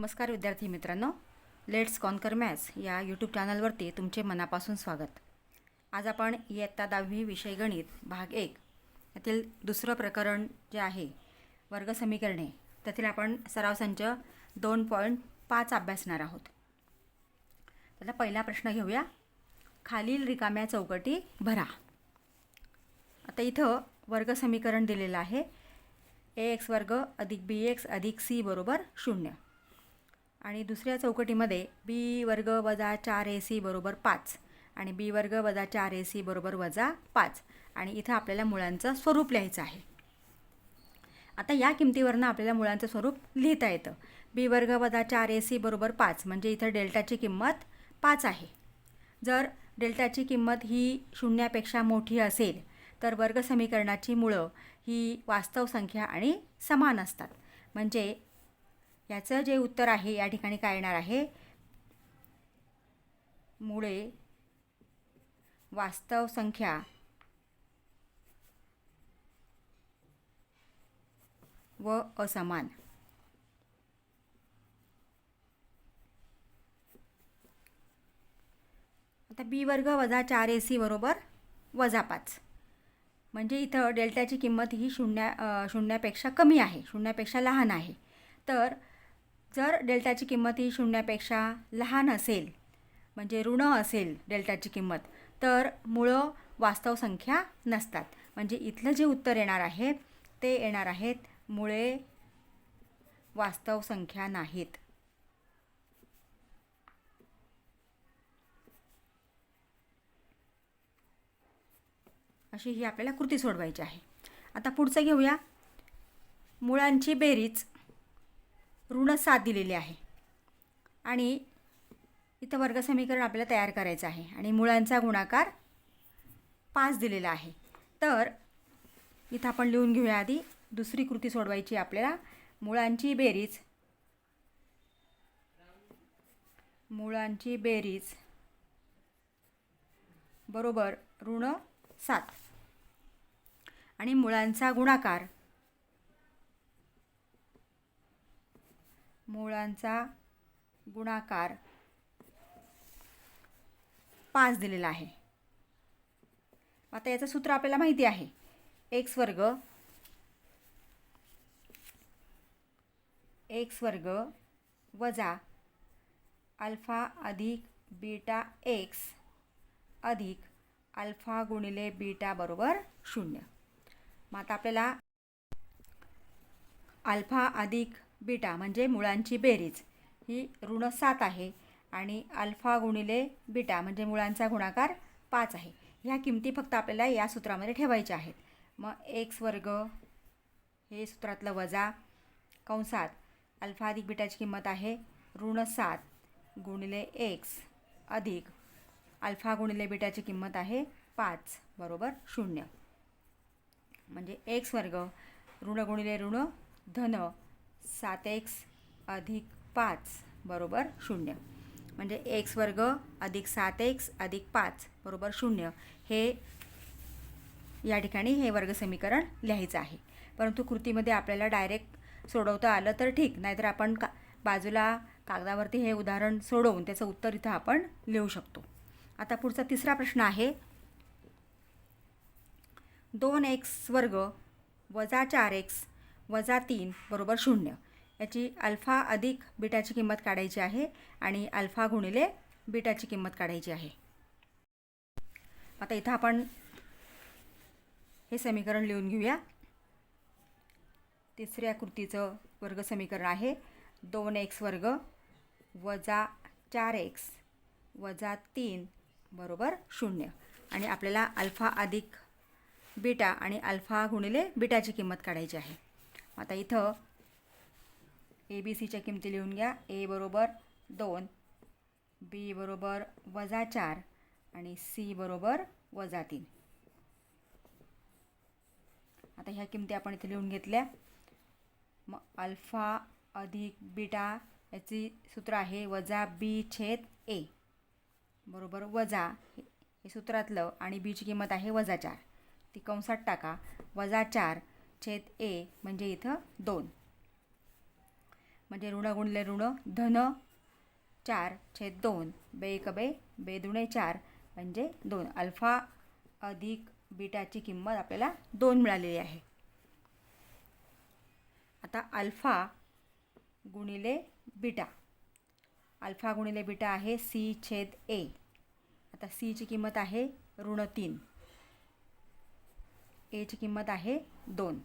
नमस्कार विद्यार्थी मित्रांनो, लेट्स कॉन्कर मॅथ्स या यूट्यूब चॅनलवरती तुमचे मनापासून स्वागत. आज आपण इयत्ता 10वी विषय गणित भाग 1 यातील दुसरं प्रकरण जे आहे वर्गसमीकरणे, त्यातील आपण सराव संच 2.5 अभ्यासणार आहोत. त्याचा पहिला प्रश्न घेऊया. खालील रिकाम्या चौकटी भरा. आता इथं वर्गसमीकरण दिलेलं आहे ax वर्ग अधिक bx अधिक c बरोबर 0 आणि दुसऱ्या चौकटीमध्ये b वर्ग वजा 4ac बरोबर 5 आणि b वर्ग वजा 4ac बरोबर वजा 5 आणि इथं आपल्याला मुळांचं स्वरूप लिहायचं आहे. आता या किमतीवरनं आपल्याला मुळांचं स्वरूप लिहिता येतं. b वर्ग वजा 4ac बरोबर 5 म्हणजे इथं डेल्टाची किंमत 5 आहे. जर डेल्टाची किंमत ही शून्यापेक्षा मोठी असेल तर वर्गसमीकरणाची मुळं ही वास्तव संख्या आणि समान असतात. म्हणजे याचं जे उत्तर आहे या ठिकाणी काय येणार आहे, मुळे वास्तव संख्या व असमान. आता b वर्ग वजा 4ac बरोबर वजा 5 म्हणजे इथं डेल्टाची किंमत ही शून्यापेक्षा कमी आहे, शून्यापेक्षा लहान आहे. तर जर डेल्टाची किंमत ही शून्यापेक्षा लहान असेल म्हणजे ऋण असेल डेल्टाची किंमत, तर मुळं वास्तव संख्या नसतात. म्हणजे इथलं जे उत्तर येणार आहे ते येणार आहेत मुळे वास्तव संख्या नाहीत. अशी ही आपल्याला कृती सोडवायची आहे. आता पुढचं घेऊया. मुळांची बेरीज ऋण 7 दिलेली आहे आणि इथं वर्गसमीकरण आपल्याला तयार करायचं आहे आणि मुळांचा गुणाकार 5 दिलेला आहे. तर इथं आपण लिहून घेऊया. आधी दुसरी कृती सोडवायची आपल्याला. मुळांची बेरीज बरोबर ऋण 7 आणि मुळांचा गुणाकार 5 दिलेला आहे. आता याचं सूत्र आपल्याला माहिती आहे. x वर्ग वजा अल्फा अधिक बीटा x अधिक अल्फा गुणिले बीटा बरोबर 0. मग आता आपल्याला अल्फा अधिक बीटा म्हणजे मुळांची बेरीज ही ऋण 7 आहे आणि अल्फा गुणिले बीटा म्हणजे मुळांचा गुणाकार 5 आहे. ह्या किमती फक्त आपल्याला या सूत्रामध्ये ठेवायच्या आहेत. मग x वर्ग हे सूत्रातलं वजा कंसात अल्फा अधिक बीटाची किंमत आहे ऋण 7 गुणिले x अधिक अल्फा गुणिले बीटाची किंमत आहे 5 बरोबर 0. म्हणजे x वर्ग ऋण गुणिले ऋण धन 7x अधिक 5 बरोबर 0. म्हणजे x वर्ग अधिक 7x अधिक 5 बरोबर 0 हे या ठिकाणी हे वर्गसमीकरण लिहायचं आहे. परंतु कृतीमध्ये आपल्याला डायरेक्ट सोडवता आलं तर ठीक, नाहीतर आपण बाजूला कागदावरती हे उदाहरण सोडवून त्याचं उत्तर इथं आपण लिहू शकतो. आता पुढचा तिसरा प्रश्न आहे. 2x वर्ग वजा 4x वजा 3 बरोबर 0 याची अल्फा अधिक बीटाची किंमत काढायची आहे आणि अल्फा गुणिले बीटाची किंमत काढायची आहे. आता इथं आपण हे समीकरण लिहून घेऊया. तिसऱ्या कृतीचं वर्गसमीकरण आहे 2x वर्ग वजा 4x वजा 3 बरोबर 0 आणि आपल्याला अल्फा अधिक बीटा आणि अल्फा गुणिले बीटाची किंमत काढायची आहे. आता इथं ABCच्या किमती लिहून घ्या. A बरोबर 2, B बरोबर वजा 4 आणि C बरोबर वजा 3. आता ह्या किमती आपण इथे लिहून घेतल्या. मग अल्फा अधिक बीटा याची सूत्र आहे वजा B/A बरोबर वजा हे सूत्रातलं आणि बीची किंमत आहे वजा 4, ती कंसात टाका. वजा 4/A म्हणजे इथं 2. म्हणजे ऋण गुणिले ऋण धन 4/2 बे एक बे बे दुणे 4 म्हणजे 2. अल्फा अधिक बीटाची किंमत आपल्याला 2 मिळालेली आहे. आता अल्फा गुणिले बीटा, अल्फा गुणिले बीटा आहे C/A. आता Cची किंमत आहे ऋण 3, Aची किंमत आहे 2,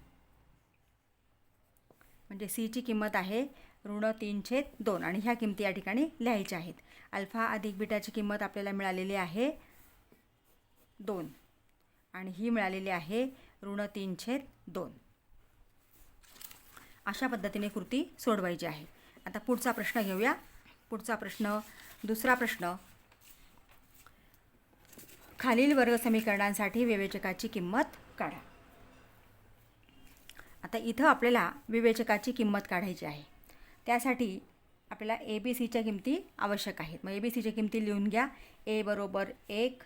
म्हणजे Cची किंमत आहे ऋण 3/2 आणि ह्या किमती या ठिकाणी लिहायच्या आहेत. अल्फा अधिक बीटाची किंमत आपल्याला मिळालेली आहे 2 आणि ही मिळालेली आहे ऋण 3/2. अशा पद्धतीने कृती सोडवायची आहे. आता पुढचा प्रश्न घेऊया. पुढचा प्रश्न, दुसरा प्रश्न, खालील वर्ग समीकरणांसाठी विवेचकाची किंमत काढा. आता इथं आपल्याला विवेचकाची किंमत काढायची आहे. त्यासाठी आपल्याला ABCच्या किमती आवश्यक आहेत. मग ABCच्या किमती लिहून घ्या. A बरोबर 1,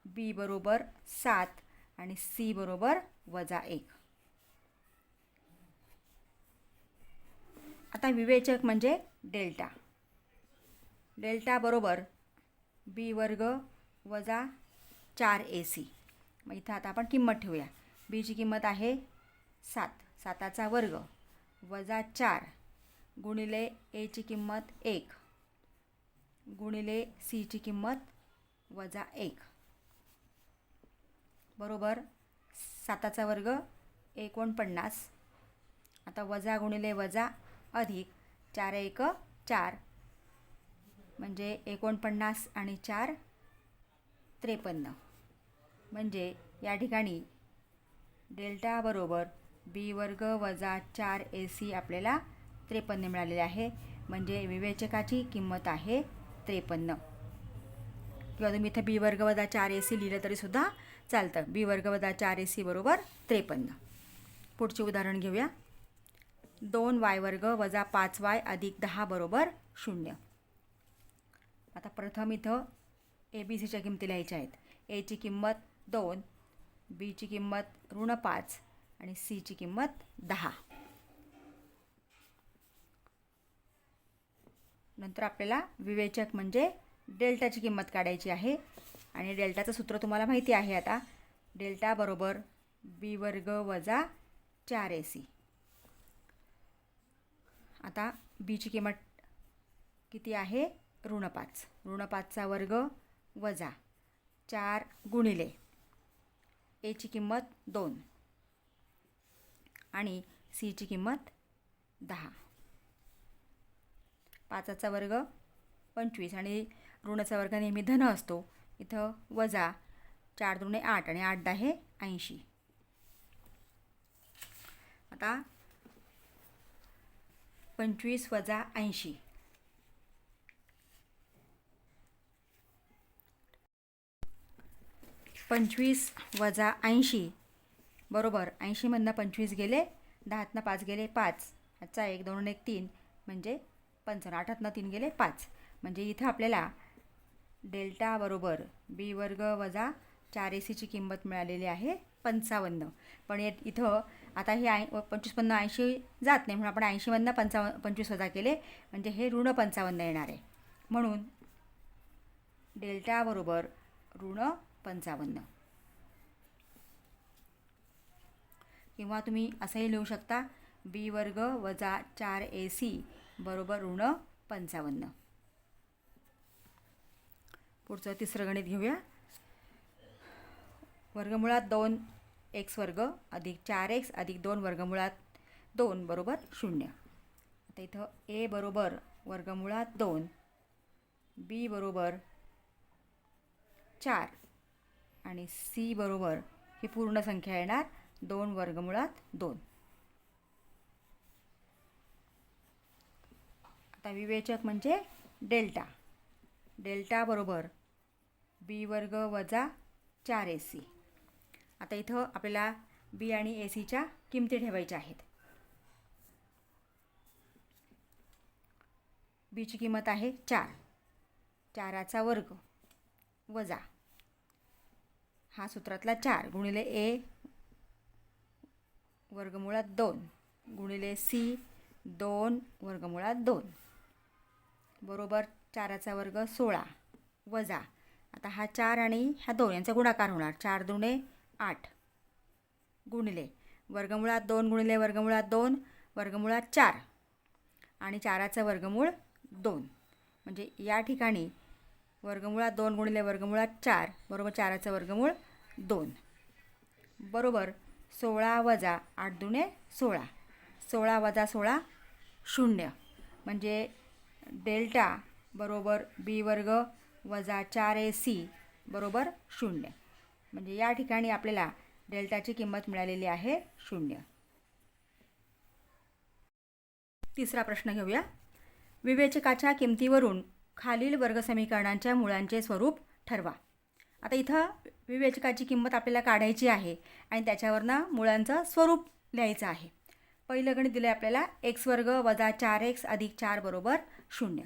B बरोबर 7 आणि C बरोबर -1. आता विवेचक म्हणजे डेल्टा. डेल्टा बरोबर B वर्ग वजा 4AC. मग इथं आता आपण किंमत ठेवूया. Bची किंमत आहे 7, 7चा वर्ग वजा 4 गुणिले Aची किंमत 1 गुणिले Cची किंमत -1 बरोबर 7चा वर्ग 49. आता वजा गुणिले वजा अधिक 4 × 1 = 4 म्हणजे 49 आणि 4 53. म्हणजे या ठिकाणी डेल्टा बरोबर B वर्ग वजा 4AC आपल्याला 53 मिळालेले आहे. म्हणजे विवेचकाची किंमत आहे 53. किंवा तुम्ही इथं B वर्ग वजा 4AC लिहिलं तरीसुद्धा चालतं. B वर्ग वजा 4AC बरोबर 53. पुढचे उदाहरण घेऊया. 2y वर्ग वजा 5y अधिक 10 बरोबर 0. आता प्रथम इथं ABCच्या किमती लिहायच्या आहेत. Aची किंमत 2, Bची किंमत ऋण 5 आणि Cची किंमत 10. नंतर आपल्याला विवेचक म्हणजे डेल्टाची किंमत काढायची आहे आणि डेल्टाचं सूत्र तुम्हाला माहिती आहे. आता डेल्टा बरोबर B वर्ग वजा 4AC. आता Bची किंमत किती आहे ऋण 5. ऋण 5चा वर्ग वजा 4 गुणिले Aची किंमत 2 आणि Cची किंमत 10. 5चा वर्ग 25 आणि ऋणाचा वर्ग नेहमी धन असतो. इथं वजा 4 दुणे 8 आणि 8 10 80. आता 25 वजा 80 25 वजा 80 बरोबर 80मधनं 25 गेले, 10तनं 5 गेले 5, आजचा 1 2 1 3 म्हणजे 55, 8तनं 3 गेले 5. म्हणजे इथं आपल्याला डेल्टा बरोबर B वर्ग वजा 4AC किंमत मिळालेली आहे 55. पण इथं आता हे 25मधनं 80 जात नाही म्हणून आपण 80मधनं 25 वजा केले म्हणजे हे ऋण 55 येणार आहे. म्हणून डेल्टा बरोबर ऋण 55. किंवा तुम्ही असंही लिहू शकता B वर्ग वजा 4AC बरोबर ऋण 55. पुढचं तिसरं गणित घेऊया. वर्गमुळात 2x वर्ग अधिक 4x अधिक 2 वर्गमुळात 2 बरोबर 0. आता इथं A बरोबर वर्गमुळात 2, B बरोबर 4 आणि C बरोबर ही पूर्ण संख्या येणार 2 वर्गमुळात 2. आता विवेचक म्हणजे डेल्टा. डेल्टा बरोबर B वर्ग वजा 4AC. आता इथं आपल्याला B आणि ACच्या किमती ठेवायच्या आहेत. Bची किंमत आहे 4, 4चा वर्ग वजा हा सूत्रातला 4 गुणिले A वर्गमुळात 2 गुणिले C 2 वर्गमुळात 2 बरोबर 4चा वर्ग 16 वजा आता हा 4 आणि हा 2 यांचा गुणाकार होणार 4 दुणे 8 गुणिले वर्गमुळात 2 गुणिले वर्गमुळात 2 वर्गमुळात 4 आणि 4चं वर्गमूळ 2 म्हणजे या ठिकाणी वर्गमुळात 2 गुणिले वर्गमुळात 4 बरोबर 4चं वर्गमूळ 2 बरोबर 16 वजा 8 दुणे 16 16 वजा 16 0 म्हणजे डेल्टा बरोबर बी वर्ग वजा 4ac बरोबर 0 म्हणजे या ठिकाणी आपल्याला डेल्टाची किंमत मिळालेली आहे 0. तिसरा प्रश्न घेऊया. विवेचकाच्या किमतीवरून खालील वर्गसमीकरणांच्या मुळांचे स्वरूप ठरवा. आता इथं विवेचकाची किंमत आपल्याला काढायची आहे आणि त्याच्यावरनं मुळांचं स्वरूप लिहायचं आहे. पहिलं गणित दिलं आहे आपल्याला x वर्ग वजा 4x अधिक 4 बरोबर 0.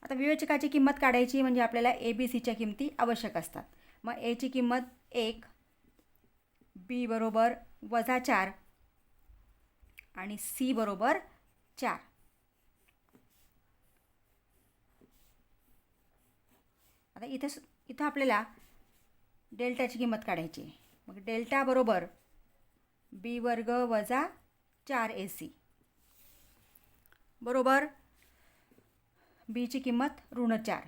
आता विवेचकाची किंमत काढायची म्हणजे आपल्याला ABCच्या किमती आवश्यक असतात. मग A ची किंमत 1, B बरोबर वजा 4 आणि C बरोबर 4. आता इथं आपल्याला डेल्टाची किंमत काढायची. मग डेल्टा बरोबर B वर्ग वजा 4ac बरोबर B ची किंमत ऋण 4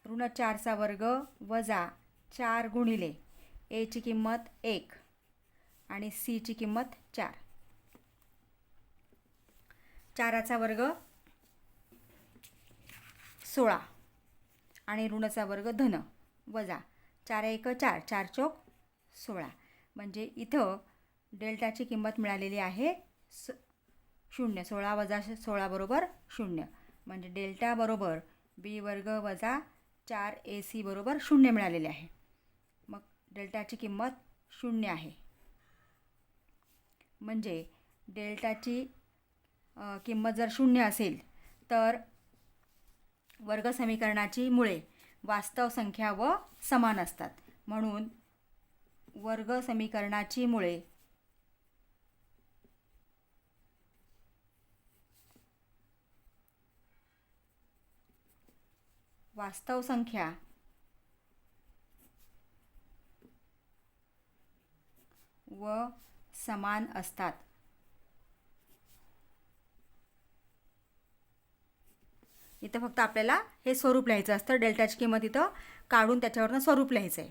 ऋण 4चा वर्ग वजा 4 गुणिले A ची किंमत 1 आणि C ची किंमत 4 4चा वर्ग 16 आणि ऋणचा वर्ग धन वजा 4 1 4 4 चौक 16 म्हणजे इथं डेल्टाची किंमत मिळालेली आहे 0 16 वजा 16 बरोबर 0 म्हणजे डेल्टा बरोबर B वर्ग वजा 4ac बरोबर 0 मिळालेले आहे. मग डेल्टाची किंमत 0 आहे म्हणजे डेल्टाची किंमत जर 0 असेल तर वर्गसमीकरणाची मुळे वास्तव संख्या व समान असतात. म्हणून वर्गसमीकरणाची मुळे वास्तव संख्या व समान असतात. इथं फक्त आपल्याला हे स्वरूप लिहायचं असतं. डेल्टाची किंमत इथं काढून त्याच्यावरनं स्वरूप लिहायचं आहे.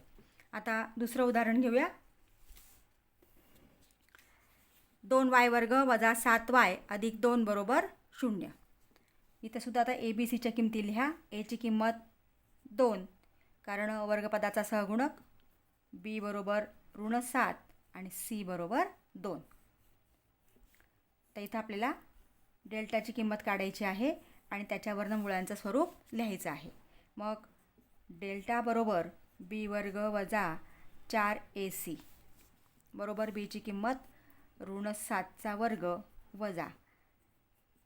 आता दुसरं उदाहरण घेऊया. 2y वर्ग वजा 7y अधिक 2 बरोबर 0. इथं सुद्धा आता ABCच्या किमती लिहा. A ची किंमत 2 कारण वर्गपदाचा सहगुणक, B बरोबर ऋण 7 आणि C बरोबर 2. तर इथं आपल्याला डेल्टाची किंमत काढायची आहे आणि त्याच्यावरनं मुळांचं स्वरूप लिहायचं आहे. मग डेल्टा बरोबर B वर्ग वजा 4ac बरोबर B ची किंमत ऋण 7चा वर्ग वजा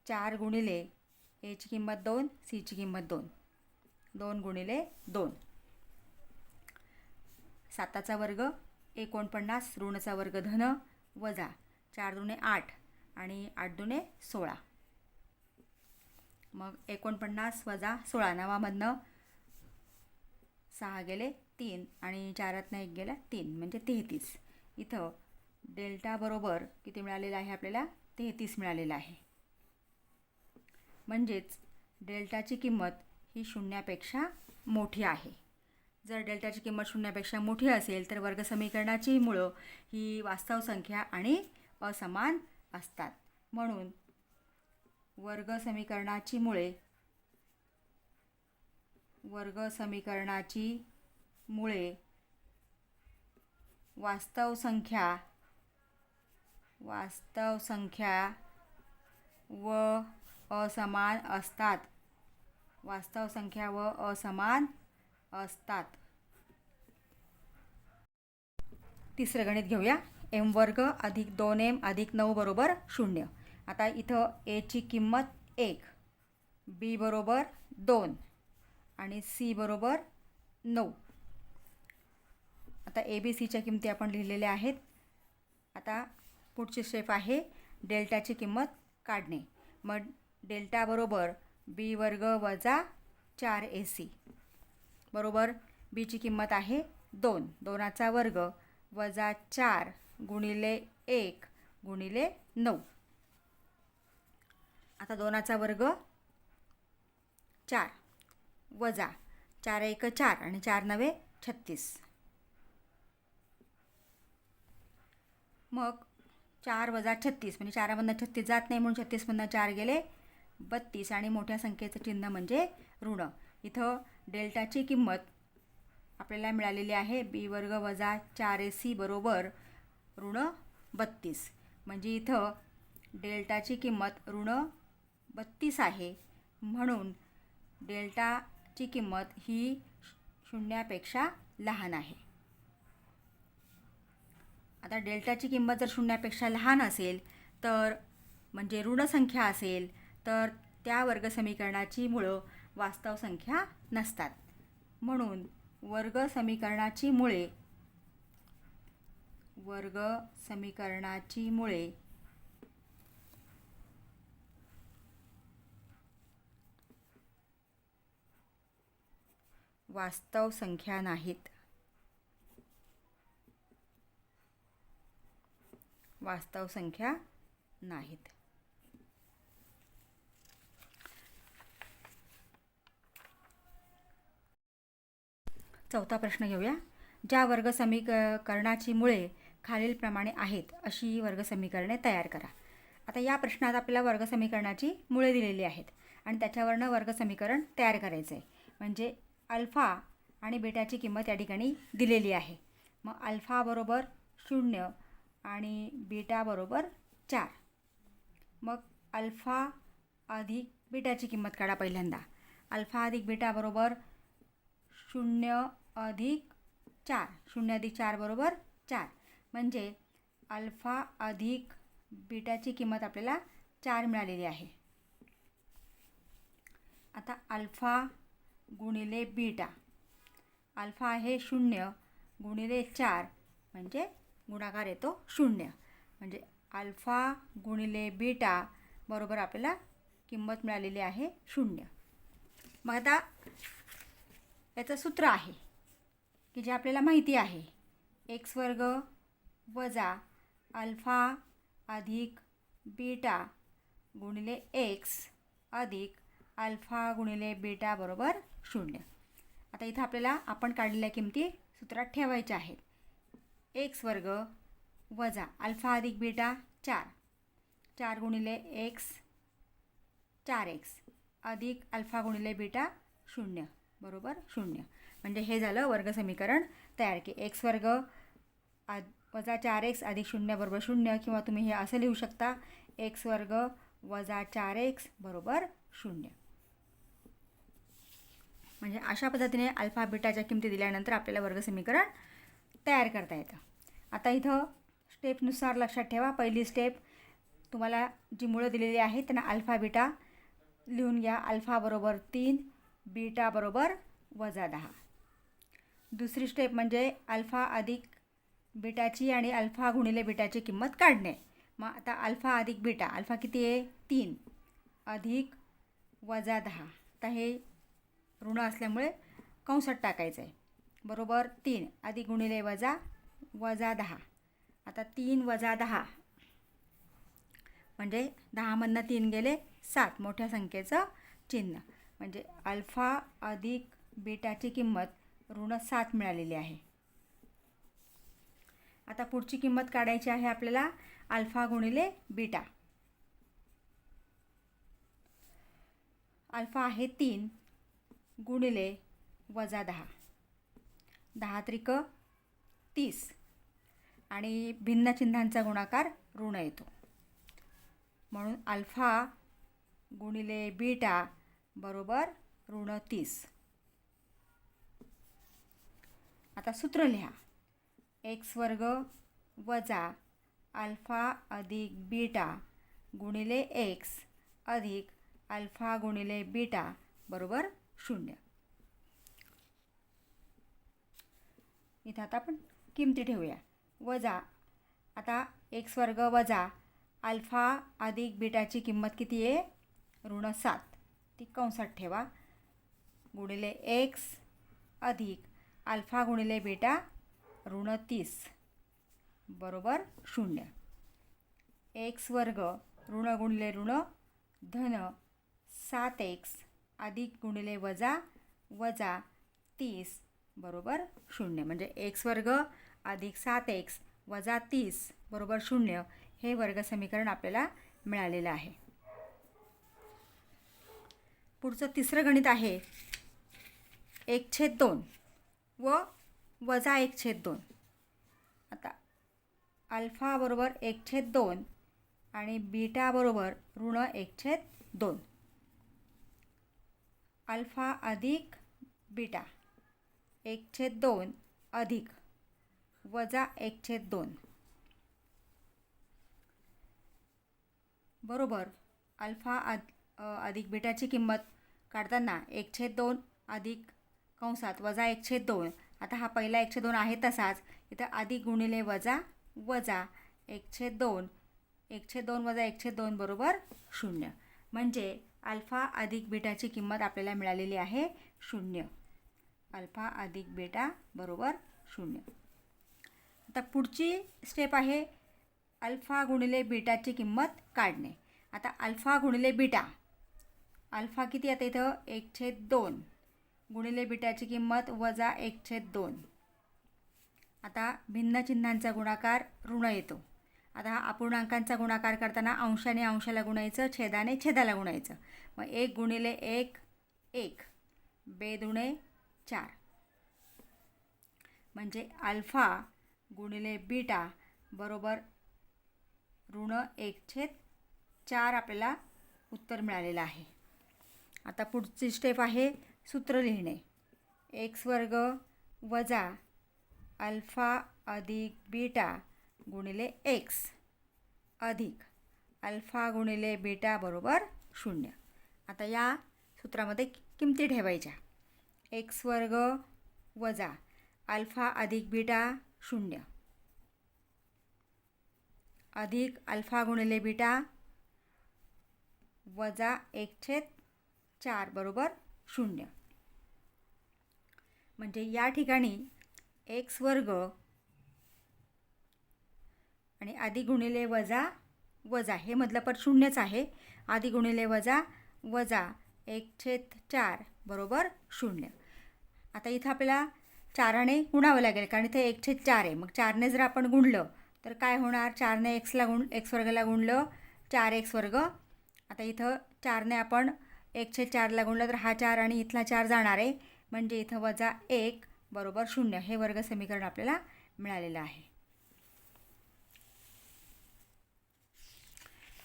4 गुणिले A ची किंमत 2 C ची किंमत 2 2 गुणिले 2 7चा वर्ग 49 ऋणचा वर्ग धन वजा 4 दुणे 8 आणि 8 दुणे 16 मग 49 वजा 16 9मधनं 6 गेले 3 आणि 4तनं 1 गेला 3 म्हणजे 33. इथं डेल्टा बरोबर किती मिळालेला आहे आपल्याला 33 मिळालेला आहे. म्हणजेच डेल्टाची किंमत ही 0पेक्षा मोठी आहे. जर डेल्टाची किंमत 0पेक्षा मोठी असेल तर वर्गसमीकरणाची मुळं ही वास्तव संख्या आणि असमान असतात. म्हणून वर्गसमीकरणाची मुळे वास्तव संख्या व असमान असतात. वास्तव संख्या व असमान असतात. तिसरं गणित घेऊया. m वर्ग अधिक 2m अधिक 9 बरोबर 0. आता इथं A ची किंमत 1, B बरोबर 2 आणि C बरोबर 9. आता ABCच्या किमती आपण लिहिलेल्या आहेत. आता पुढची स्टेप आहे डेल्टाची किंमत काढणे. मग डेल्टा बरोबर बी वर्ग वजा 4ac बरोबर बीची किंमत आहे 2. 2चा वर्ग वजा 4 गुणिले 1 गुणिले 9. आता 2चा वर्ग 4 वजा 4 1 4 आणि 4 9 36. मग 4 वजा 36 म्हणजे 4मधनं 36 जात नाही म्हणून 36मधनं 4 गेले 32 आणि मोठ्या संख्येचं चिन्ह म्हणजे ऋण. इथं डेल्टाची किंमत आपल्याला मिळालेली आहे बी वर्ग वजा 4ac बरोबर ऋण 32. म्हणजे इथं डेल्टाची किंमत ऋण 32 आहे म्हणून डेल्टाची किंमत ही 0पेक्षा लहान आहे. आता डेल्टाची किंमत जर 0पेक्षा लहान असेल तर म्हणजे ऋण संख्या असेल तर त्या वर्ग समीकरणाची मुळं वास्तव संख्या नसतात. म्हणून वर्ग समीकरणाची मुळे वास्तव संख्या नाहीत. वास्तव संख्या नाहीत. चौथा प्रश्न घेऊया. ज्या वर्ग समीकरणाची मुळे खालीलप्रमाणे आहेत अशी वर्ग समीकरणे तयार करा. आता या प्रश्नात आपल्याला वर्ग समीकरणाची मुळे दिलेली आहेत आणि त्याच्यावरनं वर्ग समीकरण तयार करायचं आहे. म्हणजे अल्फा आणि बीटाची किंमत या ठिकाणी दिलेली आहे. मग अल्फा बरोबर 0 आणि बीटा बरोबर 4. मग अल्फा अधिक बीटाची किंमत काढा पहिल्यांदा. अल्फा अधिक बीटा बरोबर 0 अधिक 4. 0 अधिक 4 बरोबर 4. म्हणजे अल्फा अधिक बीटाची किंमत आपल्याला 4 मिळालेली आहे. आता अल्फा गुणिले बीटा. अल्फा आहे 0 गुणिले 4 म्हणजे गुणाकार येतो 0. म्हणजे अल्फा गुणिले बीटा बरोबर आपल्याला किंमत मिळालेली आहे 0. मग आता याचं सूत्र आहे की जे आपल्याला माहिती आहे. एक्स वर्ग वजा अल्फा अधिक बीटा गुणिले एक्स अधिक अल्फा गुणिले बीटा बरोबर 0. आता इथं आपल्याला आपण काढलेल्या किमती सूत्रात ठेवायच्या आहेत. एक्स वर्ग वजा अल्फा अधिक बीटा 4. 4 गुणिले एक्स 4x अधिक अल्फा गुणिले बीटा 0 बरोबर 0. म्हणजे हे झालं वर्ग समीकरण तयार की एक्स वर्ग वजा 4x अधिक 0 बरोबर 0. किंवा तुम्ही हे असं लिहू शकता एक्स वर्ग वजा 4x बरोबर 0. म्हणजे अशा पद्धतीने अल्फा बीटाच्या किमती दिल्यानंतर आपल्याला वर्ग समीकरण तयार करता येतं. आता इथं स्टेपनुसार लक्षात ठेवा. पहिली स्टेप तुम्हाला जी मुळं दिलेली आहेत त्यांना अल्फा बीटा लिहून घ्या. अल्फा बरोबर 3 बीटा बरोबर वजा 10. दुसरी स्टेप म्हणजे अल्फा अधिक बीटाची आणि अल्फा गुणिले बीटाची किंमत काढणे. मग आता अल्फा अधिक बीटा. अल्फा किती आहे 3 अधिक वजा 10. आता हे ऋण असल्यामुळे कंसात टाकायचं आहे. बरोबर 3 अधिक गुणिले वजा 10. आता 3 वजा 10 म्हणजे 10मधनं 3 गेले 7. मोठ्या संख्येचं चिन्ह म्हणजे अल्फा अधिक बीटाची किंमत ऋण 7 मिळालेली आहे. आता पुढची किंमत काढायची आहे आपल्याला अल्फा गुणिले बीटा. अल्फा आहे 3 गुणिले वजा 10. 10 त्रिक 30 आणि भिन्न चिन्हांचा गुणाकार ऋण येतो म्हणून अल्फा गुणिले बीटा बरोबर ऋण 30. आता सूत्र लिहा. एक्स वर्ग वजा अल्फा अधिक बीटा गुणिले एक्स अधिक अल्फा गुणिले बीटा बरोबर 0. इथं आता आपण किमती ठेवूया. वजा आता एक्स वर्ग वजा अल्फा अधिक बीटाची किंमत किती आहे? ऋण 7. ती कंसात ठेवा. गुणिले एक्स अधिक अल्फा गुणिले बीटा ऋण 30 बरोबर 0. एक्स वर्ग ऋण गुणिले ऋण धन 7x अधिक गुणिले वजा वजा 30 बरोबर 0. म्हणजे एक्स वर्ग अधिक 7x वजा 30 बरोबर 0 हे वर्ग समीकरण आपल्याला मिळालेलं आहे. पुढचं तिसरं गणित आहे 1/2 व वजा 1/2. आता अल्फा बरोबर 1/2 आणि बीटा बरोबर ऋण 1/2. अल्फा अधिक बीटा 1/2 अधिक वजा 1/2 बरोबर अल्फा अधिक बीटाची किंमत काढताना 1/2 अधिक कंसात वजा 1/2. आता हा पहिला 1/2 आहे तसाच इथं अधिक गुणिले वजा वजा 1/2. 1/2 वजा 1/2 बरोबर 0. म्हणजे अल्फा अधिक बीटाची किंमत आपल्याला मिळालेली आहे 0. अल्फा अधिक बीटा बरोबर 0. आता पुढची स्टेप आहे अल्फा गुणिले बीटाची किंमत काढणे. आता अल्फा गुणिले बीटा, अल्फा किती आता इथं 1/2 गुणिले बीटाची किंमत वजा 1/2. आता भिन्न चिन्हांचा गुणाकार ऋण येतो. आता हा अपूर्णांकांचा गुणाकार करताना अंशाने अंशाला गुणायचं, छेदाने छेदाला गुणायचं. मग 1 गुणिले 1 1, 2 दुणे 4. म्हणजे अल्फा गुणिले बीटा बरोबर ऋण 1/4 आपल्याला उत्तर मिळालेलं आहे. आता पुढची स्टेप आहे सूत्र लिहिणे. एक्स वर्ग वजा अल्फा अधिक बीटा गुणिले एक्स अधिक अल्फा गुणिले बीटा बरोबर 0. आता या सूत्रामध्ये किमती ठेवायच्या. एक्स वर्ग वजा अल्फा अधिक बीटा 0 अधिक अल्फा गुणिले बीटा वजा 1/4 बरोबर 0. म्हणजे या ठिकाणी एक्स वर्ग आणि अधिक गुणिले वजा वजा हे मधलं पद 0च आहे. अधिक गुणिले वजा वजा 1/4 बरोबर 0. आता इथं आपल्याला 4ने गुणावं लागेल कारण इथे 1/4 आहे. मग 4ने जर आपण गुणलं तर काय होणार? 4ने एक्स वर्गाला गुणलं 4x वर्ग. आता इथं 4ने आपण 1/4ला गुणलं तर हा 4 आणि इथला 4 जाणार आहे. म्हणजे इथं वजा 1 बरोबर 0 हे वर्ग समीकरण आपल्याला मिळालेलं आहे.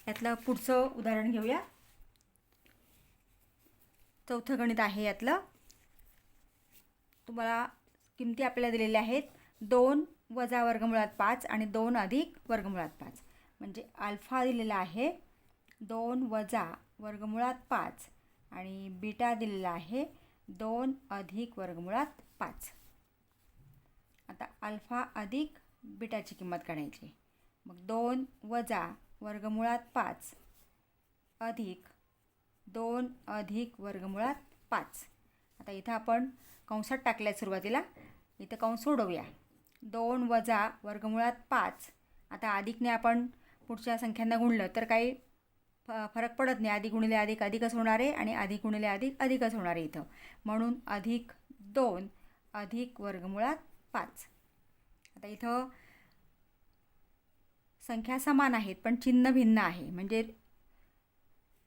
यातलं पुढचं उदाहरण घेऊया. चौथं गणित आहे. यातलं तुम्हाला किमती आपल्याला दिलेल्या आहेत 2 वजा वर्गमुळात 5 आणि 2 अधिक वर्गमुळात 5. म्हणजे अल्फा दिलेला आहे 2 वजा वर्गमुळात 5 आणि बीटा दिलेला आहे 2 अधिक वर्गमुळात 5. आता अल्फा अधिक बीटाची किंमत काढायची. मग 2 वजा वर्गमुळात 5 अधिक 2 अधिक वर्गमुळात 5. आता इथं आपण कंसात टाकल्या सुरुवातीला. इथं कंस सोडवूया. 2 वजा वर्गमुळात 5. आता अधिकने आपण पुढच्या संख्यांना गुणलं तर काही फरक पडत नाही. अधिक गुणिले अधिक अधिकच होणार आहे आणि अधिक गुणिले अधिक अधिकच होणार आहे इथं. म्हणून अधिक 2 अधिक वर्गमुळात 5. आता इथं संख्या समान आहेत पण चिन्ह भिन्न आहे. म्हणजे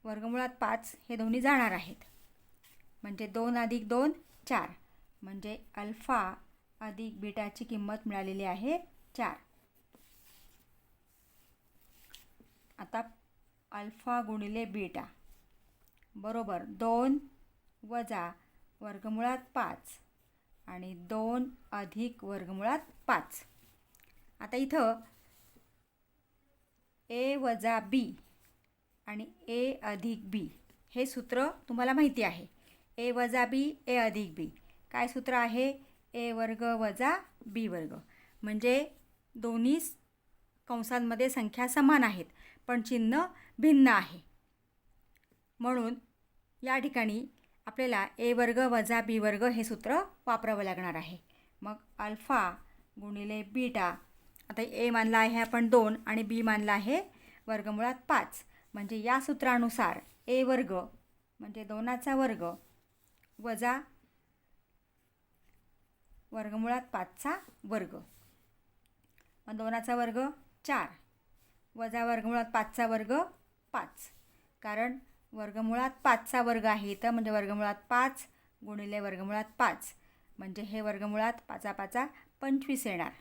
वर्गमुळात 5 हे दोन्ही जाणार आहेत. म्हणजे 2 अधिक 2 4. म्हणजे अल्फा अधिक बीटाची किंमत मिळालेली आहे 4. आता अल्फा गुणिले बीटा बरोबर 2 वजा वर्गमुळात 5 आणि 2 अधिक वर्गमुळात 5. आता इथं ए वजा बी आणि ए अधिक बी हे सूत्र तुम्हाला माहिती आहे. ए वजा बी ए अधिक बी काय सूत्र आहे? ए वर्ग वजा बी वर्ग. म्हणजे दोन्ही कंसांमध्ये संख्या समान आहेत पण चिन्ह भिन्न आहे. म्हणून या ठिकाणी आपल्याला ए वर्ग वजा बी वर्ग हे सूत्र वापरावं लागणार आहे. मग अल्फा गुणिले बीटा, आता ए मानला आहे आपण 2 आणि बी मानला आहे वर्गमुळात 5. म्हणजे या सूत्रानुसार ए वर्ग म्हणजे 2चा वर्ग वजा वर्गमुळात 5चा वर्ग, मग 2चा वर्ग 4 वजा वर्गमुळात 5चा वर्ग 5. कारण वर्गमुळात 5चा वर्ग आहे इथं, म्हणजे वर्गमुळात 5 गुणिले वर्गमुळात 5 म्हणजे हे वर्गमुळात 5 5 25 येणार.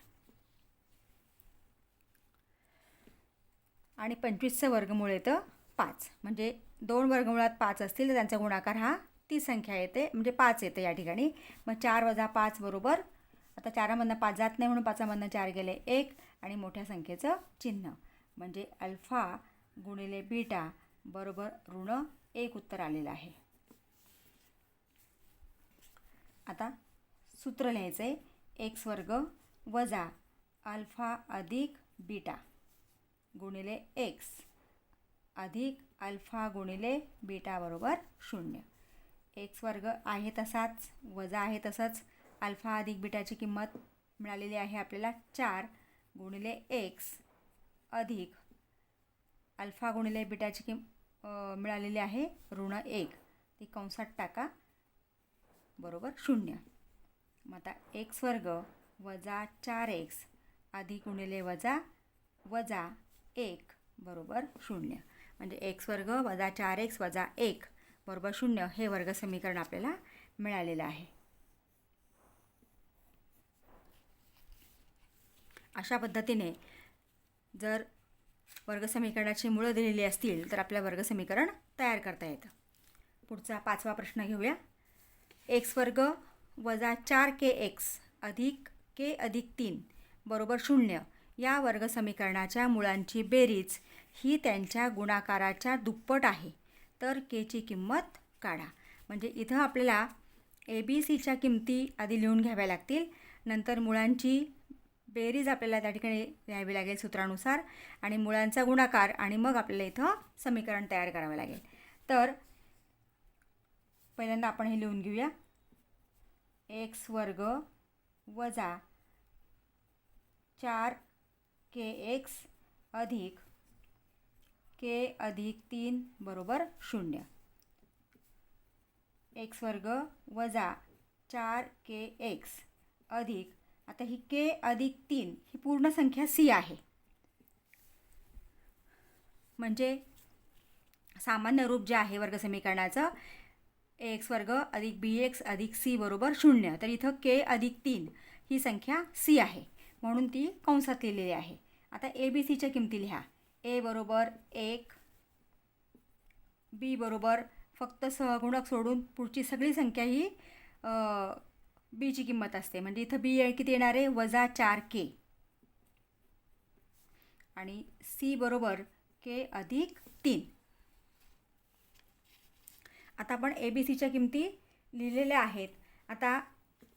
आणि 25चं वर्गमूळ येतं 5. म्हणजे 2 वर्गमुळात 5 असतील तर त्यांचा गुणाकार हा ती संख्या येते, म्हणजे 5 येते या ठिकाणी. मग 4 वजा 5 बरोबर, आता 4मधनं 5 जात नाही म्हणून 5मधनं 4 गेले 1 आणि मोठ्या संख्येचं चिन्ह म्हणजे अल्फा गुणिले बीटा बरोबर ऋण 1 उत्तर आलेलं आहे. आता सूत्र लिहायचं आहे एक्स वर्ग वजा अल्फा अधिक बीटा गुणिले एक्स अधिक अल्फा गुणिले बीटा बरोबर 0. एक्स वर्ग आहे तसाच, वजा आहे तसंच, अल्फा अधिक बीटाची किंमत मिळालेली आहे आपल्याला 4 गुणिले एक्स अधिक अल्फा गुणिले बीटाची मिळालेली आहे ऋण 1, ती कंसात टाका बरोबर 0. मग आता एक्स वर्ग वजा 4x अधिक गुणिले वजा 1 बरोबर 0. म्हणजे एक्स वर्ग वजा 4x वजा 1 बरोबर 0 हे वर्ग समीकरण आपल्याला मिळालेलं आहे. अशा पद्धतीने जर वर्गसमीकरणाची मुळं दिलेली असतील तर आपल्या वर्गसमीकरण तयार करता येतं. पुढचा 5वा प्रश्न घेऊया. एक्स वर्ग वजा 4kx अधिक k अधिक 3 बरोबर 0 या वर्गसमीकरणाच्या मुळांची बेरीज ही त्यांच्या गुणाकाराच्या दुप्पट आहे, तर केची किंमत काढा. म्हणजे इथं आपल्याला ABCच्या किमती आधी लिहून घ्याव्या लागतील, नंतर मुळांची बेरीज आपल्याला त्या ठिकाणी लिहावी लागेल सूत्रानुसार, आणि मुळांचा गुणाकार, आणि मग आपल्याला इथं समीकरण तयार करावं लागेल. तर पहिल्यांदा आपण हे लिहून घेऊया. एक्स वर्ग वजा 4kx अधिक k अधिक 3 बरोबर 0. एक्स वर्ग वजा 4kx अधिक, आता ही k अधिक 3 ही पूर्ण संख्या c आहे, म्हणजे सामान्य रूप जे आहे वर्गसमीकरणाचं एक्स वर्ग अधिक bx अधिक c बरोबर 0. तर इथं k अधिक 3 ही संख्या c आहे म्हणून ती कंसात लिहिलेली आहे. आता ABCच्या किमती लिहा. a बरोबर 1, b बरोबर फक्त सहगुणक सोडून पुढची सगळी संख्या ही बीची किंमत असते, म्हणजे इथं बी किती येणार आहे वजा 4k, आणि c बरोबर k अधिक 3. आता आपण ABCच्या किमती लिहिलेल्या आहेत. आता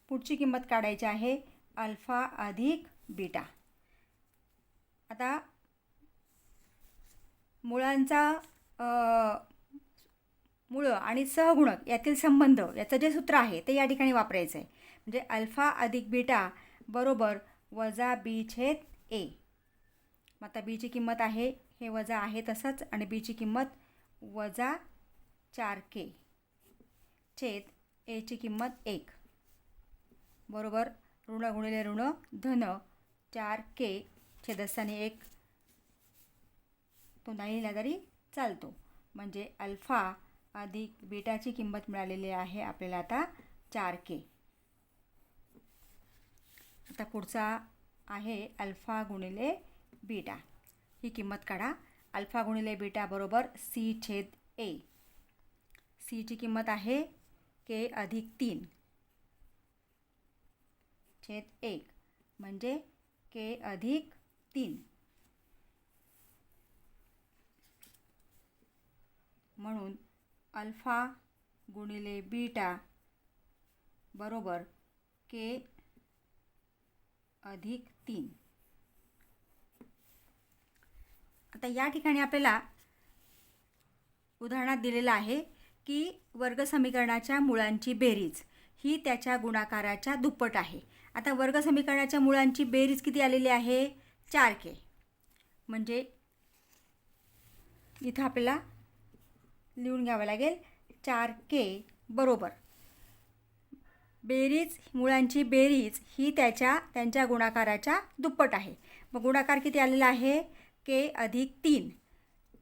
पुढची किंमत काढायची आहे अल्फा अधिक बीटा. आता मुळांचा मुळं आणि सहगुणक यातील संबंध याचं जे सूत्र आहे ते या ठिकाणी वापरायचं आहे. म्हणजे अल्फा अधिक बीटा बरोबर वजा b/a. मग आता बीची किंमत आहे हे वजा आहे तसंच, आणि बीची किंमत वजा 4k छेद एची किंमत 1 बरोबर ऋण गुणिले ऋण धन 4k छेदस्थानी 1 तो नाही लिहिला तरी चालतो. म्हणजे अल्फा अधिक बीटाची किंमत मिळालेली आहे आपल्याला आता 4k. आता पुढचा आहे अल्फा गुणिले बीटा. ही किंमत काढा. अल्फा गुणिले बीटा बरोबर c/a. cची किंमत आहे k अधिक 3 छेद 1 म्हणजे k अधिक 3. म्हणून अल्फा गुणिले बीटा बरोबर k अधिक 3. आता या ठिकाणी आपल्याला उदाहरणात दिलेलं आहे की वर्गसमीकरणाच्या मुळांची बेरीज ही त्याच्या गुणाकाराच्या दुप्पट आहे. आता वर्गसमीकरणाच्या मुळांची बेरीज किती आलेली आहे? 4k. म्हणजे इथं आपल्याला लिहून घ्यावं लागेल 4k बरोबर बेरीज, मुळांची बेरीज ही त्यांच्या गुणाकाराच्या दुप्पट आहे. मग गुणाकार किती आलेला आहे? k अधिक 3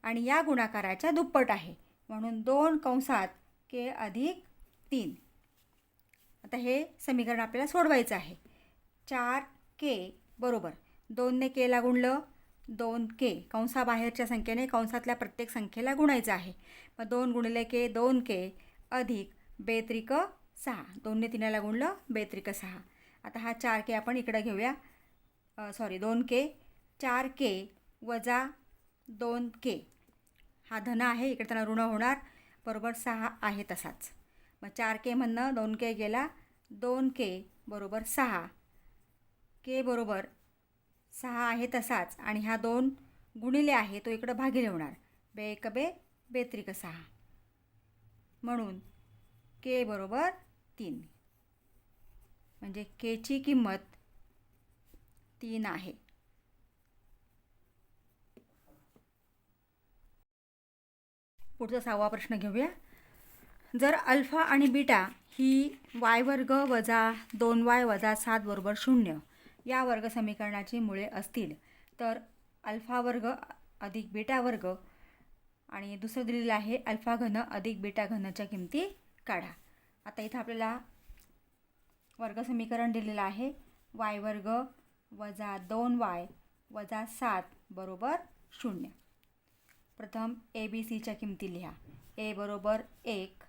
आणि या गुणाकाराच्या दुप्पट आहे म्हणून 2 कंसात k अधिक 3. आता हे समीकरण आपल्याला सोडवायचं आहे. 4k बरोबर 2ने k ला गुणलं 2k, कंसाबाहेरच्या संख्येने कंसातल्या प्रत्येक संख्येला गुणायचं आहे. मग 2 गुणिले k 2k अधिक बेत्रिक 6, 2ने 3ला गुणलं बेत्रिक 6. आता हा 4k आपण इकडं घेऊया, 2k, 4k वजा 2k हा धन आहे, इकडे त्यांना ऋण होणार बरोबर 6 आहे तसाच. मग 4k म्हणणं 2k गेला, 2k बरोबर 6, k बरोबर 6 आहे तसाच आणि हा 2 गुणिले आहे तो इकडं भागिले होणार, बे एक बे बेत्रिक 6 म्हणून k बरोबर 3. म्हणजे k ची किंमत 3 आहे. पुढचा 6वा प्रश्न घेऊया. जर अल्फा आणि बीटा ही y वर्ग वजा 2y वजा 7 बरोबर 0 या वर्ग समीकरणाची मुळे असतील तर अल्फा वर्ग अधिक बीटा वर्ग आणि दुसरं दिलेलं आहे अल्फा घन अधिक बीटा घनच्या किमती काढा. आता इथं आपल्याला वर्ग समीकरण दिलेलं आहे y वर्ग वजा 2y वजा 7 बरोबर 0. प्रथम ए बी सीच्या किमती लिहा. ए बरोबर 1,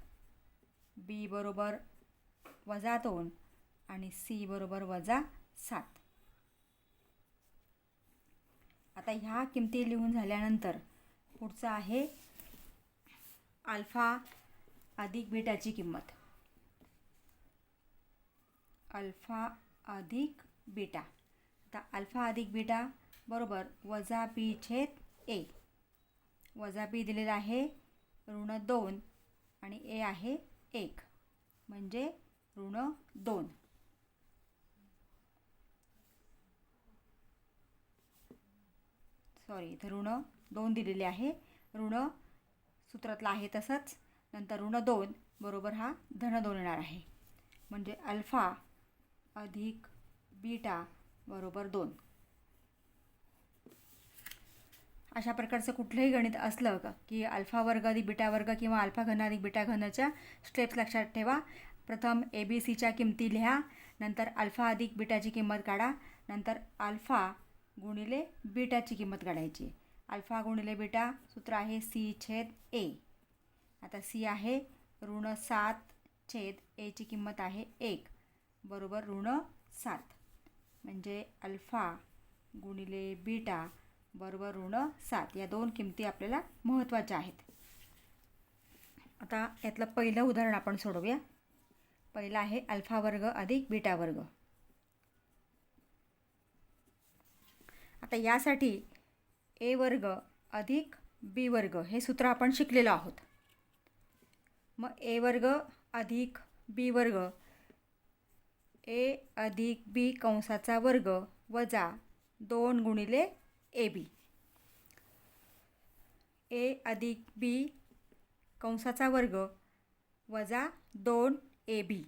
बी बरोबर वजा 2 आणि सी बरोबर वजा 7. आता ह्या किमती लिहून झाल्यानंतर पुढचं आहे अल्फा अधिक बीटाची किंमत. अल्फा अधिक बीटा. आता अल्फा अधिक बीटा बरोबर वजा बी छेद ए. वजा बी दिलेला आहे ऋण 2 आणि ए आहे 1 म्हणजे ऋण 2. इथं ऋण 2 दिलेले आहे, ऋण सूत्रातलं आहे तसंच, नंतर ऋण 2 बरोबर हा धन 2 येणार आहे म्हणजे अल्फा अधिक बीटा बरोबर 2. अशा प्रकारचं कुठलंही गणित असलं की अल्फा वर्ग अधिक बीटा वर्ग किंवा अल्फा घन अधिक बीटा घनच्या स्टेप्स लक्षात ठेवा. प्रथम ए बी सीच्या किमती लिहा, नंतर अल्फा अधिक बीटाची किंमत काढा, नंतर अल्फा गुणिले बीटाची किंमत काढायची. अल्फा गुणिले बीटा सूत्र आहे सी छेद ए. आता सी आहे ऋण 7 छेद एची किंमत आहे 1 बरोबर ऋण 7 म्हणजे अल्फा गुणिले बीटा बरोबर ऋण 7. या दोन किमती आपल्याला महत्त्वाच्या आहेत. आता यातलं पहिलं उदाहरण आपण सोडवूया. पहिलं आहे अल्फा वर्ग अधिक बीटा वर्ग. आता यासाठी ए वर्ग अधिक बी वर्ग हे सूत्र आपण शिकलेलो आहोत. मग ए वर्ग अधिक बी वर्ग, ए अधिक बी कंसाचा वर्ग वजा 2 गुणिले ए बी. ए अधिक बी कंसाचा वर्ग वजा 2 ए बी.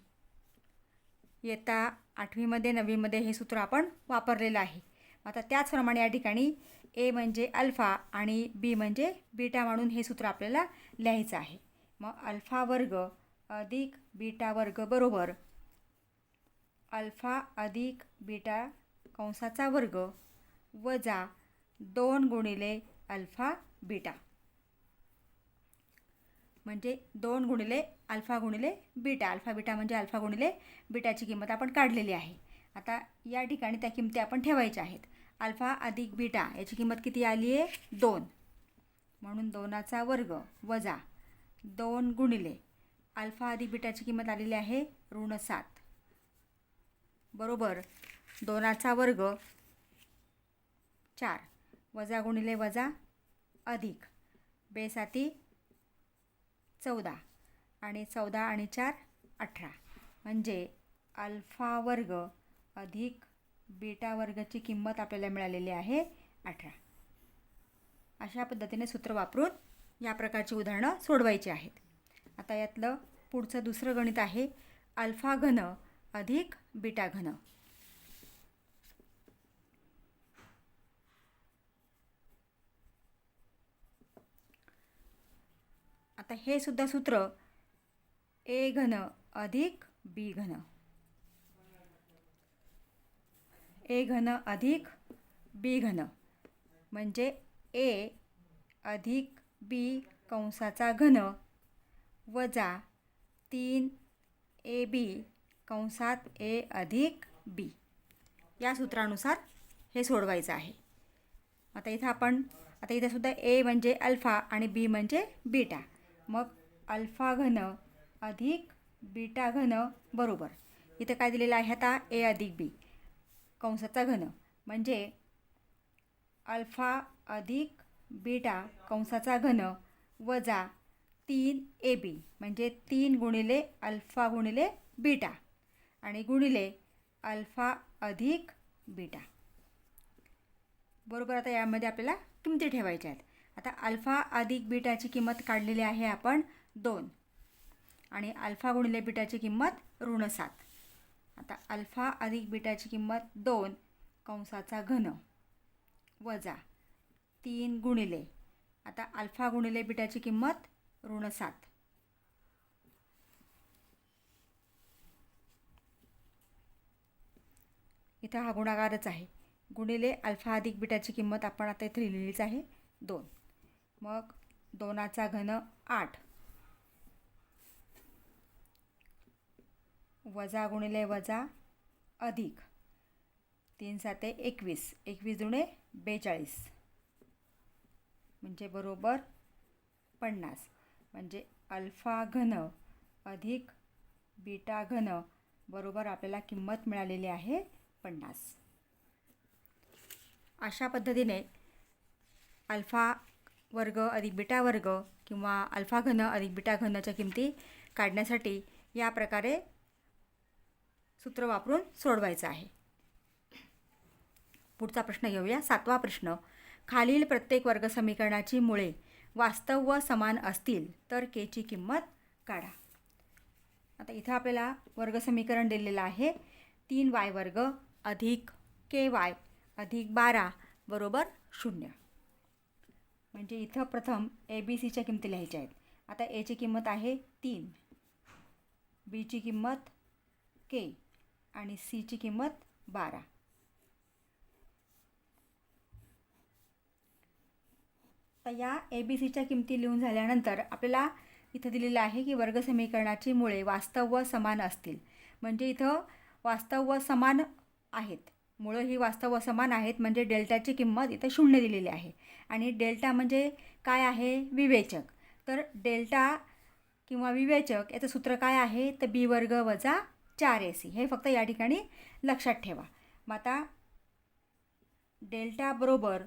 इयत्ता 8वीमध्ये 9वीमध्ये हे सूत्र आपण वापरलेलं आहे. आता त्याचप्रमाणे या ठिकाणी ए म्हणजे अल्फा आणि बी म्हणजे बीटा म्हणून हे सूत्र आपल्याला लिहायचं आहे. मग अल्फा वर्ग अधिक बीटा वर्ग बरोबर अल्फा अधिक बीटा कंसाचा वर्ग वजा 2 गुणिले अल्फा बीटा म्हणजे 2 गुणिले अल्फा गुणिले बीटा. अल्फा बीटा म्हणजे अल्फा गुणिले बीटाची किंमत आपण काढलेली आहे. आता या ठिकाणी त्या किमती आपण ठेवायच्या आहेत. अल्फा अधिक बीटा याची किंमत किती आली आहे 2 म्हणून 2चा वर्ग वजा 2 गुणिले अल्फा अधिक बीटाची किंमत आलेली आहे ऋण 7 बरोबर 2चा वर्ग 4 वजा गुणिले वजा अधिक बेसाती 14 आणि 14 आणि 4 18 म्हणजे अल्फा वर्ग अधिक बीटा वर्गची किंमत आपल्याला मिळालेली आहे 18. अशा पद्धतीने सूत्र वापरून या प्रकारची उदाहरणं सोडवायची आहेत. आता यातलं पुढचं दुसरं गणित आहे अल्फा घन अधिक बीटा घन. आता हे सुद्धा सूत्र ए घन अधिक बी घन. ए घन अधिक बी घन म्हणजे ए अधिक बी कंसाचा घन वजा 3 ए बी कंसात ए अधिक बी. या सूत्रानुसार हे सोडवायचं आहे. आता इथं सुद्धा ए म्हणजे अल्फा आणि बी म्हणजे बीटा. मग अल्फा घन अधिक बीटा घन बरोबर इथं काय दिलेलं आहे आता ए अधिक बी कंसाचा घन म्हणजे अल्फा अधिक बीटा कंसाचा घन वजा 3 ए बी म्हणजे 3 गुणिले अल्फा गुणिले बीटा आणि गुणिले अल्फा अधिक बीटा बरोबर. आता यामध्ये आपल्याला किमती ठेवायच्या आहेत. आता अल्फा अधिक बीटाची किंमत काढलेली आहे आपण 2 आणि अल्फा गुणिले बीटाची किंमत ऋण 7. आता अल्फा अधिक बीटाची किंमत 2 कंसाचा घन वजा 3 गुणिले आता अल्फा गुणिले बीटाची किंमत ऋण 7. इथं हा गुणाकारच आहे. गुणिले अल्फा अधिक बीटाची किंमत आपण आता इथे लिहिलीच आहे 2. मग 2चा घन 8 वजा गुणिले वजा अधिक 3 7 21 21 दुणे 42 म्हणजे बरोबर 50. म्हणजे अल्फा घन अधिक बीटा घन बरोबर आपल्याला किंमत मिळालेली आहे 50. अशा पद्धतीने अल्फा वर्ग अधिक बीटा वर्ग किंवा अल्फा घन अधिक बीटा घनच्या किमती काढण्यासाठी या प्रकारे सूत्र वापरून सोडवायचं आहे. पुढचा प्रश्न घेऊया. 7वा प्रश्न. खालील प्रत्येक वर्ग समीकरणाची मुळे वास्तव व समान असतील तर केची किंमत काढा. आता इथं आपल्याला वर्ग समीकरण दिलेलं आहे 3y वर्ग अधिक ky अधिक 12 बरोबर 0. म्हणजे इथं प्रथम ए बी सीच्या किमती लिहायच्या आहेत. आता एची किंमत आहे 3, बीची किंमत के आणि सीची किंमत 12. तर या ए बी सीच्या किमती लिहून झाल्यानंतर आपल्याला इथं दिलेलं आहे की वर्ग समीकरणाची मुळे वास्तव व समान असतील. म्हणजे इथं वास्तव व समान आहेत, मुळं ही वास्तव व समान आहेत म्हणजे डेल्टाची किंमत इथं 0 दिलेली आहे. आणि डेल्टा म्हणजे काय आहे? विवेचक. तर डेल्टा किंवा विवेचक याचं सूत्र काय आहे? तर बी वर्ग वजा 4ac. हे फक्त या ठिकाणी लक्षात ठेवा. मग आता डेल्टा बरोबर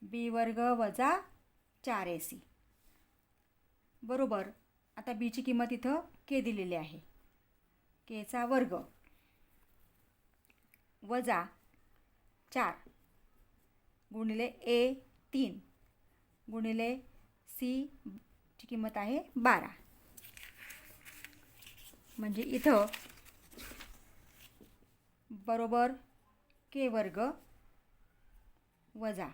बी वर्ग वजा 4ac बरोबर आता बीची किंमत इथं के दिलेली आहे, केचा वर्ग वजा 4 गुणिले ए 3 गुणिले सीची किंमत आहे 12. म्हणजे इथं बरोबर के वर्ग वजा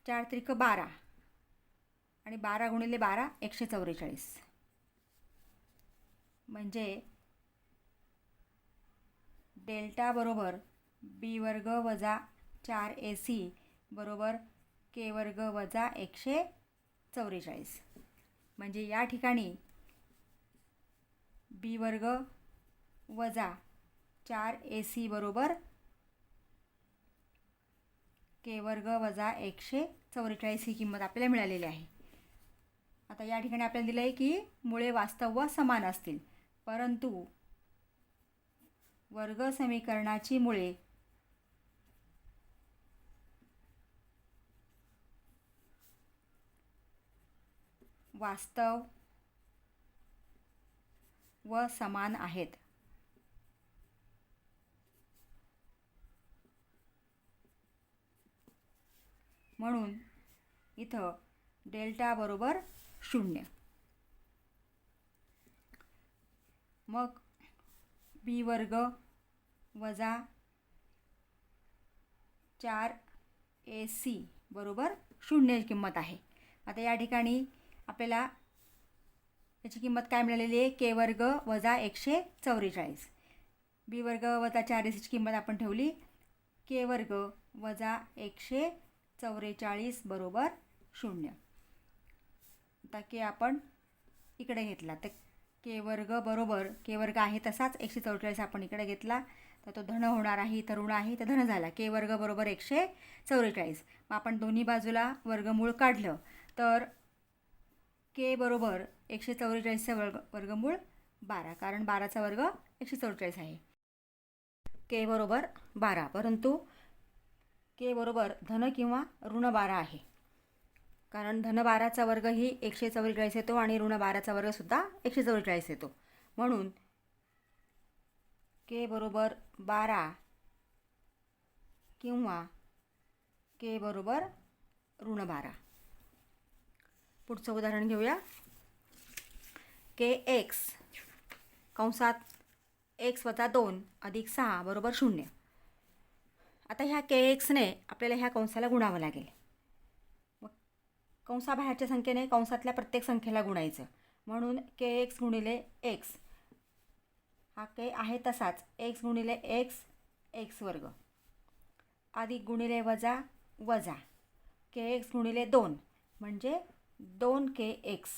4 त्रिक 12 आणि 12 गुणिले 12 144. म्हणजे डेल्टा बरोबर बी वर्ग वजा 4ac बरोबर के वर्ग वजा 144. म्हणजे या ठिकाणी बी वर्ग वजा 4ac बरोबर के वर्ग वजा 144 ही किंमत आपल्याला मिळालेली आहे. आता या ठिकाणी आपल्याला दिलं आहे की मुळे वास्तव व समान असतील, परंतु वर्ग समीकरणाची मुळे वास्तव व समान आहेत. म्हणून इथं डेल्टा बरोबर 0. मग बी वर्ग वजा 4ac बरोबर 0 किंमत आहे. आता या ठिकाणी आपल्याला याची किंमत काय मिळालेली आहे? के वर्ग वजा 144. बी वर्ग वजा 4ac ची किंमत आपण ठेवली के वर्ग वजा 144 बरोबर 0. आता के आपण इकडे घेतला तर के वर्ग बरोबर के वर्ग आहे तसाच 144 आपण इकडे घेतला तर तो धन होणार आहे. इथं ऋण आहे तर धन झाला. के वर्ग बरोबर 144. मग आपण दोन्ही बाजूला वर्गमूळ काढलं तर के बरोबर 144चं वर्गमूळ 12, कारण 12चा वर्ग 144 आहे. के बरोबर 12, परंतु के बरोबर धन किंवा ऋण 12 आहे, कारण धन 12चा वर्ग ही 144 येतो आणि ऋण 12चा वर्गसुद्धा 144 येतो. म्हणून के बरोबर 12 किंवा के बरोबर ऋण 12. पुढचं उदाहरण घेऊया. के एक्स कंसात x वजा 2 अधिक 6 बरोबर 0. आता ह्या के एक्सने आपल्याला ह्या कंसाला गुणावं लागेल. मग कंसाबाहेरच्या संख्येने कंसातल्या प्रत्येक संख्येला गुणायचं. म्हणून के एक्स गुणिले एक्स हा के आहे तसाच एक्स गुणिले एक्स एक्स वर्ग अधिक गुणिले वजा वजा के एक्स गुणिले 2 म्हणजे 2 के एक्स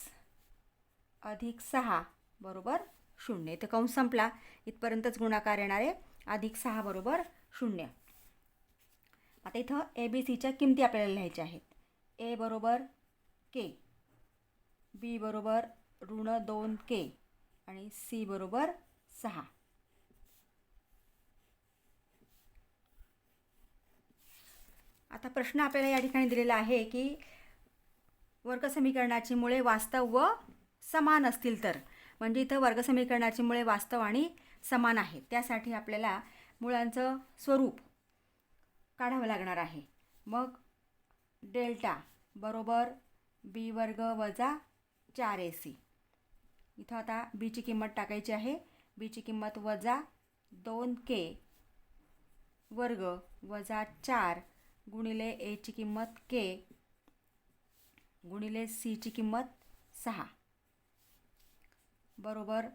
अधिक 6 बरोबर 0. तर कंस संपला. इथपर्यंतच गुणाकार येणार आहे. अधिक 6 बरोबर 0. आता इथं ABCच्या किमती आपल्याला लिहायच्या आहेत. ए बरोबर के, बी बरोबर ऋण 2k आणि सी बरोबर 6. आता प्रश्न आपल्याला या ठिकाणी दिलेला आहे की वर्गसमीकरणाची मुळे वास्तव व समान असतील तर, म्हणजे इथं वर्गसमीकरणाची मुळे वास्तव आणि समान आहेत. त्यासाठी आपल्याला मुळांचं स्वरूप काढावं लागणार आहे. मग डेल्टा बरोबर बी वर्ग वजा 4ac. इथं आता बीची किंमत टाकायची आहे. बीची किंमत वजा 2k वर्ग वजा 4 गुणिले एची किंमत k गुणिले सीची किंमत 6 बरोबर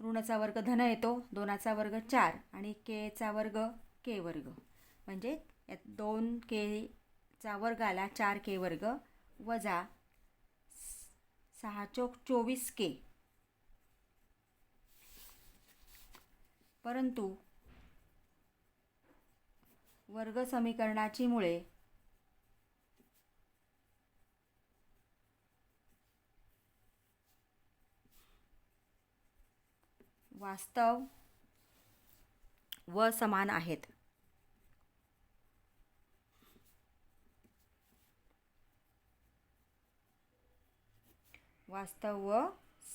ऋणाचा वर्ग धन येतो, 2चा वर्ग 4 आणि केचा वर्ग के वर्ग, म्हणजे 2kचा वर्ग आला 4k वर्ग वजा 6 चोक 24k. परंतु वर्ग समीकरणाची मुळे वास्तव व समान आहेत. वास्तव व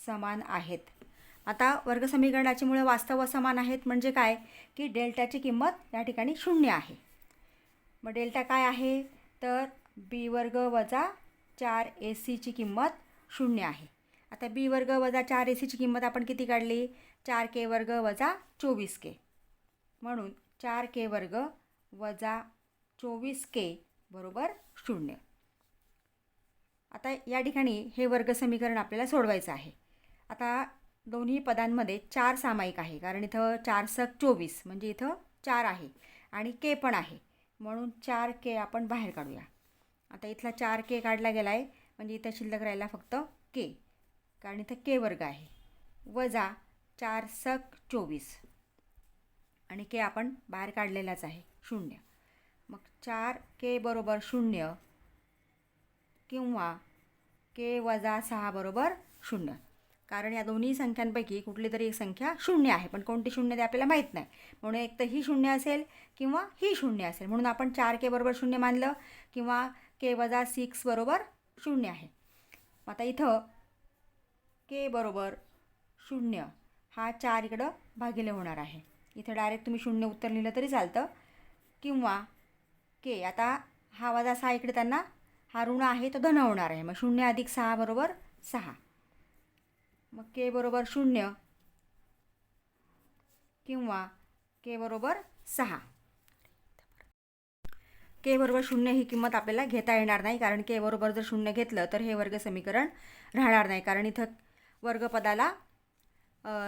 समान आहेत. आता वर्गसमीकरणाची मुळे वास्तव व समान आहेत म्हणजे काय की डेल्टाची किंमत या ठिकाणी 0 आहे. मग डेल्टा काय आहे तर बी वर्ग वजा 4ac ची किंमत 0 आहे. आता बी वर्ग वजा 4ac ची किंमत आपण किती काढली? 4k वर्ग वजा 24k. म्हणून 4k वर्ग वजा 24k बरोबर 0. आता या ठिकाणी हे वर्गसमीकरण आपल्याला सोडवायचं आहे. आता दोन्ही पदांमध्ये 4 सामायिक आहे, कारण इथं 4 सक 24 म्हणजे इथं 4 आहे आणि के पण आहे. म्हणून 4k आपण बाहेर काढूया. आता इथला 4k काढला गेला आहे म्हणजे इथं शिल्लक राहिला फक्त k, कारण इथं के वर्ग आहे वजा 4 सक 24 आणि के आपण बाहेर काढलेलाच आहे 0. मग 4k बरोबर 0 किंवा के वजा 6 बरोबर 0, कारण या दोन्ही संख्यांपैकी कुठली तरी एक संख्या 0 आहे, पण कोणती 0 ते आपल्याला माहीत नाही. म्हणून एक तर ही 0 असेल किंवा ही 0 असेल. म्हणून आपण 4k बरोबर 0 मानलं किंवा के वजा 6 बरोबर 0 आहे. आता इथं के बरोबर 0 हा 4 इकडं भागिले होणार आहे. इथं डायरेक्ट तुम्ही 0 उत्तर लिहिलं तरी चालतं. किंवा के, आता हा वजा 6 इकडे त्यांना हा ऋण आहे तो धन होणार आहे. मग 0 अधिक 6 बरोबर 6. मग के बरोबर 0 किंवा के बरोबर 6. के बरोबर 0 ही किंमत आपल्याला घेता येणार नाही, कारण के बरोबर जर 0 घेतलं तर हे वर्ग समीकरण राहणार नाही. कारण इथं वर्गपदाला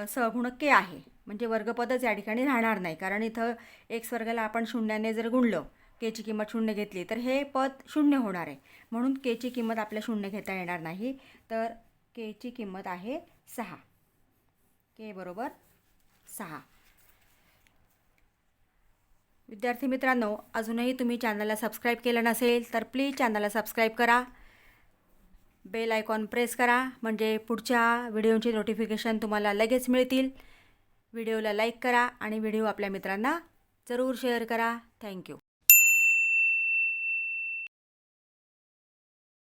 सहगुणक के आहे, म्हणजे वर्गपदच या ठिकाणी राहणार नाही. कारण इथं एक्स वर्गाला आपण 0ने जर गुणलं, केची किंमत 0 घेतली तर हे पद 0 होणार आहे. म्हणून केची किंमत आपल्या 0 घेता येणार नाही. तर केची किंमत आहे 6. के बरोबर 6. विद्यार्थी मित्रांनो, अजूनही तुम्ही चॅनलला सबस्क्राईब केलं नसेल तर प्लीज चॅनलला सबस्क्राईब करा. बेल आयकॉन प्रेस करा, म्हणजे पुढच्या व्हिडिओची नोटिफिकेशन तुम्हाला लगेच मिळतील. व्हिडिओला लाईक करा आणि व्हिडिओ आपल्या मित्रांना जरूर शेअर करा. थँक्यू.